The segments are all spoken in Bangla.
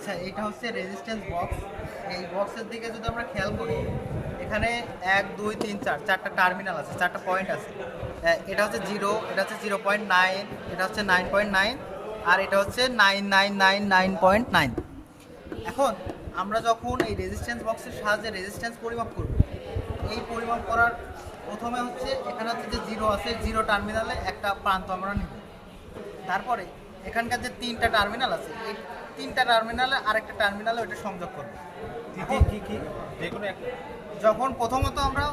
আচ্ছা, এটা হচ্ছে রেজিস্ট্যান্স বক্স। এই বক্সের দিকে যদি আমরা খেয়াল করি, এখানে 1 2 3 4 চারটা টার্মিনাল আছে, চারটা পয়েন্ট আছে। এটা হচ্ছে 0, এটা হচ্ছে 0.9, এটা হচ্ছে 9.9, আর এটা হচ্ছে 9999.9। এখন আমরা যখন এই রেজিস্ট্যান্স বক্সের সাহায্যে রেজিস্ট্যান্স পরিমাপ করব, এই পরিমাপ করার প্রথমে হচ্ছে এখানে হচ্ছে যে 0 আছে, 0 টার্মিনালে একটা প্রান্ত আমরা নিব। তারপরে এখানকার যে 3টা টার্মিনাল আছে, এই 3টা টার্মিনালে আরেকটা টার্মিনালে ওটা সংযোগ করবো। কি যেকোনো একটা। যখন প্রথমত আমরা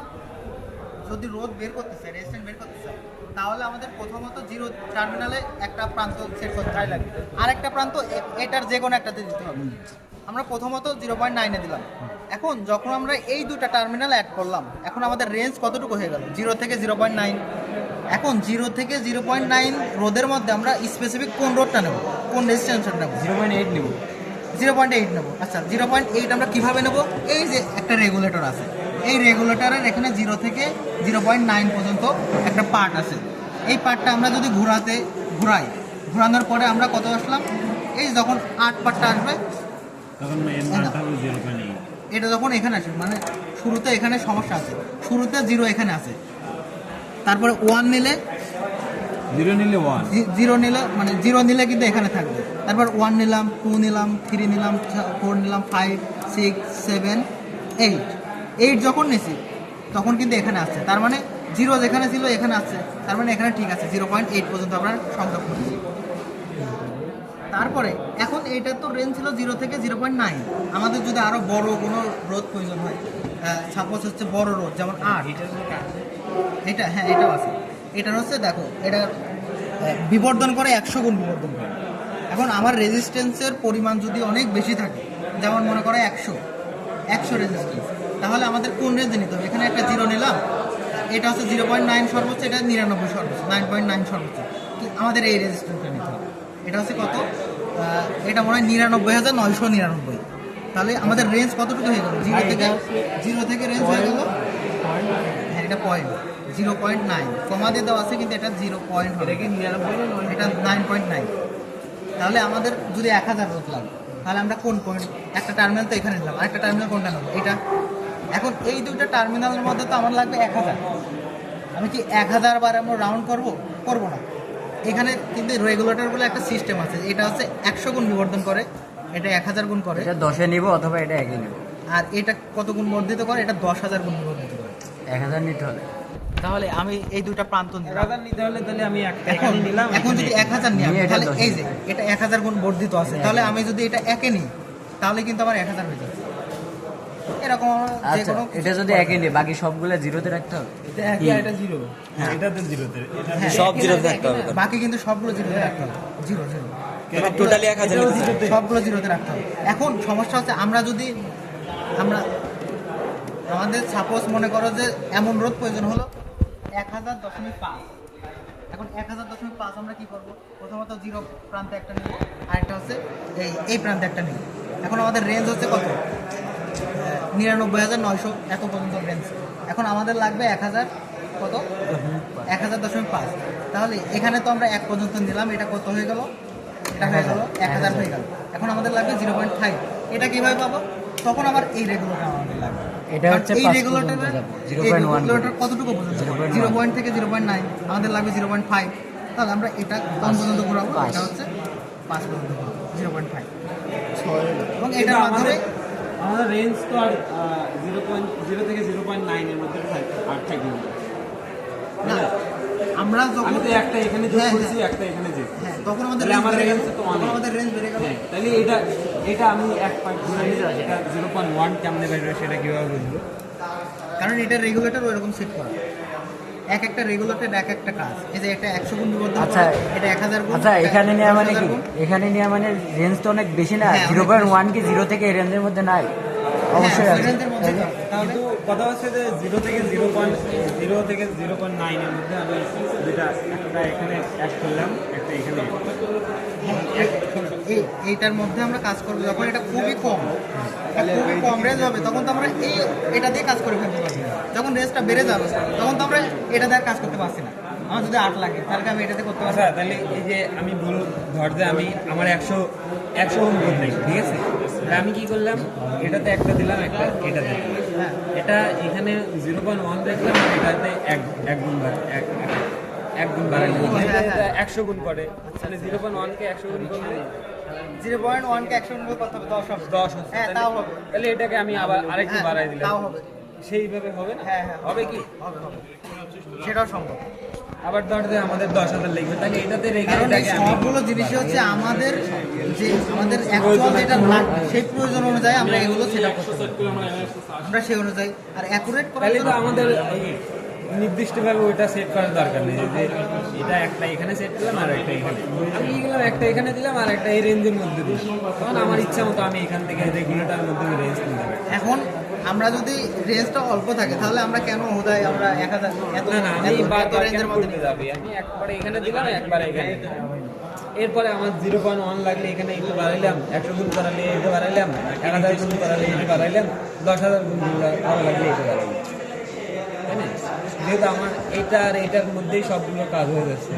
যদি রোধ বের করতে চাই, রেজিস্ট্যান্স বের করতে চাই, তাহলে আমাদের প্রথমত 0 টার্মিনালে একটা প্রান্ত সেট করতে লাগবে, আরেকটা প্রান্ত এটার যে কোনো একটাতে দিতে হবে। আমরা প্রথমত 0.9 এ দিলাম। এখন যখন আমরা এই দুটো টার্মিনাল অ্যাড করলাম, এখন আমাদের রেঞ্জ কতটুকু হয়ে গেল? 0 থেকে 0.9। এখন 0 থেকে 0.9 রোধের মধ্যে আমরা স্পেসিফিক কোন রোধটা নেব, কোন রেজিস্ট্যান্সটা নেব? 0.8 নেব। 0.8 নেব। আচ্ছা, 0.8 আমরা কিভাবে নেব? এই যে একটা রেগুলেটর আছে, এই রেগুলেটরের এখানে 0 থেকে 0.9 পর্যন্ত একটা পার্ট আছে। এই পার্টটা আমরা যদি ঘুরাই, ঘোরানোর পরে আমরা কত আসলাম? এই যখন 8 পার্টটা আসবে তখন এর মানটা হবে 0.8। এটা যখন এখানে আসবে, মানে শুরুতে এখানে সমস্যা আছে, শুরুতে 0 এখানে আছে, তারপরে 1 নিলে 0 নিলে 1, 0 নিলে মানে 0 নিলে কিন্তু এখানে থাকবে। তারপর 1 নিলাম, 2 নিলাম, 3 নিলাম, 4 নিলাম, 5 6 7 8। 8 যখন নিছি তখন কিন্তু এখানে আসছে, তার মানে 0 যেখানে ছিল এখানে আসছে, তার মানে এখানে ঠিক আছে, 0.8 পর্যন্ত আমরা সংযোগ করেছি। তারপরে এখন এইটা তো রেঞ্জ ছিল 0 থেকে 0.9। আমাদের যদি আরো বড় কোনো রোধ প্রয়োজন হয়, সাপোজ হচ্ছে বড় রোধ যেমন 8, এটা হ্যাঁ এটাও আছে। এটার হচ্ছে দেখো, এটা বিবর্ধন করে 100 গুণ বিবর্ধন করে। এখন আমার রেজিস্ট্যান্সের পরিমাণ যদি অনেক বেশি থাকে, যেমন মনে করো 100 রেজিস্ট্যান্স, তাহলে আমাদের কোন রেঞ্জে নিতে হবে? এখানে একটা 0 নিলাম, এটা হচ্ছে 0.9 সর্বোচ্চ, এটা 99 সর্বোচ্চ, 9.9 সর্বোচ্চ। আমাদের এই রেজিস্ট্যান্সটা নিতে হবে। এটা হচ্ছে কত? এটা মনে হয় 99,999। তাহলে আমাদের রেঞ্জ কতটুকু হয়ে গেল? 0 থেকে রেঞ্জ হয়ে গেল, হ্যাঁ এটা পয়েন্ট 0.9 কমা দিয়ে দেওয়া আছে, কিন্তু এটা 0 পয়েন্ট হবে, এটা 9.9। তাহলে আমাদের যদি 1000 রোধ লাগে, তাহলে আমরা কোন পয়েন্ট? একটা টার্মিনাল তো এখানে নিলাম, আরেকটা টার্মিনাল কোনটা নেবো? এটা। এখন এই দুটো টার্মিনালের মধ্যে তো আমার লাগবে 1000। আমি কি 1000 বার আমরা রাউন্ড করবো না। এখানে কিন্তু রেগুলেটর বলে একটা সিস্টেম আছে, এটা হচ্ছে 100 গুণ বিবর্ধন করে, এটা 1000 গুণ করে। এটা 10-এ নিব অথবা এটা 1-এ নিব। আর এটা কত গুণ বর্ধিত করে? এটা 10,000 গুণ বিবর্ধিত করে। 1000 নিতে হবে। তাহলে আমি এই দুইটা প্রান্ত নিলাম। 1000 নিতে হলে তাহলে আমি একটা এখন এখানে নিলাম। এখন যদি 1000 নিই আমি, নিয়ে এটা তাহলে 10 এই যে এটা 1000 গুণ বর্ধিত আছে, তাহলে আমি যদি এটা একে নিই, তাহলে কিন্তু আমার 1000 হয়ে যাচ্ছে। এরকম আমরা যে আচ্ছা, কোনো এটা যদি 1-এ নিই, বাকি সবগুলো 0-তে রাখতে হবে। এটা একই, এটা 0। হ্যাঁ, এটা তো 0 তে। এটা হ্যাঁ, সব একে 0 তে না, রাখতে হবে। বাকি কিন্তু সবগুলো 0 তে রাখতে হবে। 0 টোটালি 1000 নিতে চাই। সবগুলো 0 তে রাখতে হবে। এখন সমস্যা হচ্ছে আমরা আমাদের সাপোজ মনে করো যে এমন রোধ প্রয়োজন হলো 1000.5। এখন 1000.5 আমরা কি করব? প্রথমত 0 প্রান্তে একটা নিব, আরেকটা হচ্ছে এই প্রান্তে একটা নিব। এখন আমাদের রেঞ্জ হচ্ছে কত? 99,900 এত পর্যন্ত রেঞ্জ। এখন আমাদের লাগবে 1000 কত? 1000.5। তাহলে এখানে তো আমরা 1 পর্যন্ত নিলাম, এটা কত হয়ে গেল? এটা হয়ে গেল 1000 হয়ে গেল। এখন আমাদের লাগবে 0.5। এটা কিভাবে পাবো? তখন আবার এই রেগুলেটর আমাদের লাগবে। এটা হচ্ছে এই 5 রেগুলেটর পর্যন্ত যাবে। 0.1 কতটুকু পর্যন্ত? 0.1 0 থেকে 0.9 আমাদের লাগবে 0.5। তাহলে আমরা এটা কোন পর্যন্ত ঘোরাবো? 5 এটা হচ্ছে 5 পর্যন্ত ঘোরাবো, 0.5। এবং কিন্তু এটার মাধ্যমে আমাদের রেঞ্জ তো আর 0 থেকে 0.9 এর মধ্যে আর থাকবে না। না, আমরা যখন আমি তো একটা এখানে যোগ হ্যাঁ, করেছি, হ্যাঁ। একটা এখানে যোগ। হ্যাঁ, তখন আমাদের তাহলে রেঞ্জ আমাদের বেড়ে গেল। range তো তখন অনেক। আমাদের রেঞ্জ বেড়ে গেল। হ্যাঁ, তাহলে এটা আমি এক পয়েন্ট ঘুরে নিতে পারি। এটা 0.1 কেমনে বেরোবে সেটা কিভাবে বুঝবো? কারণ এটা রেগুলেটর ওইরকম সেট করা, একটা রেগুলেটর এক একটা কাজ। এই যে এটা 100 গুণ বিবর্ধন আচ্ছা, করে, এটা 1000 গুণ। আচ্ছা, এখানে নেওয়া মানে 10,000 কি? গুণ। এখানে নেওয়া মানে রেঞ্জ তো অনেক বেশি না? হ্যাঁ, অনেক 0.1 কি 0 থেকে এই রেঞ্জের মধ্যে নাই? অবশ্যই হ্যাঁ, ওই আছে। রেঞ্জের মধ্যে তো। তাহলে কিন্তু কথা হচ্ছে যে 0 থেকে 0.9 এর মধ্যে আমি দুটা, একটা এখানে অ্যাড করলাম, একটা এখানে add করলাম। এইটার মধ্যে আমরা কাজ করবো যখন এটা খুবই কম, খুবই কম রেঞ্জ হবে, তখন তো আমরা এটা দিয়ে কাজ করে ফেলতে পারছি না। যখন রেঞ্জটা বেড়ে যাবে তখন তো আমরা এটা দিয়ে আর কাজ করতে পারছি না। আমার যদি 8 লাগে তাহলে কি আমি এটাতে করতে পারছি আচ্ছা, তাহলে এই যে আমি ধর যে আমার 100 ওহম রোধ নেই, ঠিক আছে? আমি কি করলাম, এটাতে একটা দিলাম, একটা এটাতে দিলাম। হ্যাঁ এটা এখানে 0.1 দেখলাম, আর এটাতে এক গুণ এক গুণ বাড়াই দিলাম। হ্যাঁ, এটা হ্যাঁ। 100 গুণ করে, তাহলে 0.1 কে 100 গুণ করলে 0.1 কে 100 গুণ করতে হবে 10 হবে 10 হচ্ছে। হ্যাঁ তাও হবে তাহলে এটাকে আমি আবার আরেকটু হ্যাঁ, বাড়াই দিলাম, তাও হবে সেইভাবে হবে না? হ্যাঁ হ্যাঁ হবে কি? হবে হবে সেটাও সম্ভব আবার ধরতে আমাদের 10,000 লিখবে, তাহলে এটাতে রেখে কারণ এই এটাকে আমি সবগুলো জিনিস হচ্ছে আমাদের যে আমাদের অ্যাকচুয়াল যেটা লাগবে সেই প্রয়োজন অনুযায়ী আমরা এগুলো সেট আপ করতে পারি আমরা সেই অনুযায়ী আর অ্যাকুরেট করার তাহলে তো জন্য আমাদের এই নির্দিষ্টভাবে ওইটা সেট করার দরকার নেই, যে এটা একটা এখানে সেট করলাম আর একটা এখানে, আমি কি করলাম, একটা এখানে দিলাম আর একটা এই রেঞ্জের মধ্যে দিলাম, তখন আমার ইচ্ছা মতো আমি এখান থেকে রেগুলেটার মধ্যে রেঞ্জ নিতে পারি। এখন আমরা যদি রেঞ্জটা অল্প থাকে তাহলে আমরা কেন হোদায় আমরা 1000 এত না না, আমি বারবার রেঞ্জের কেন মধ্যে করতে যাবি, আমি একবারে এখানে দিলাম, একবারে এখানে দিলাম। এরপরে আমার 0.1 লাগলে এখানে একটু বাড়াইলাম, 100 গুণ করালে এটা বাড়াইলাম, 1000 গুণ করালে এটা বাড়াইলাম, 10,000 গুণ করা লাগলে এটা বাড়াইলাম, তাই না? যেহেতু আমার এটা আর এটার মধ্যেই সবগুলো কাজ হয়ে যাচ্ছে,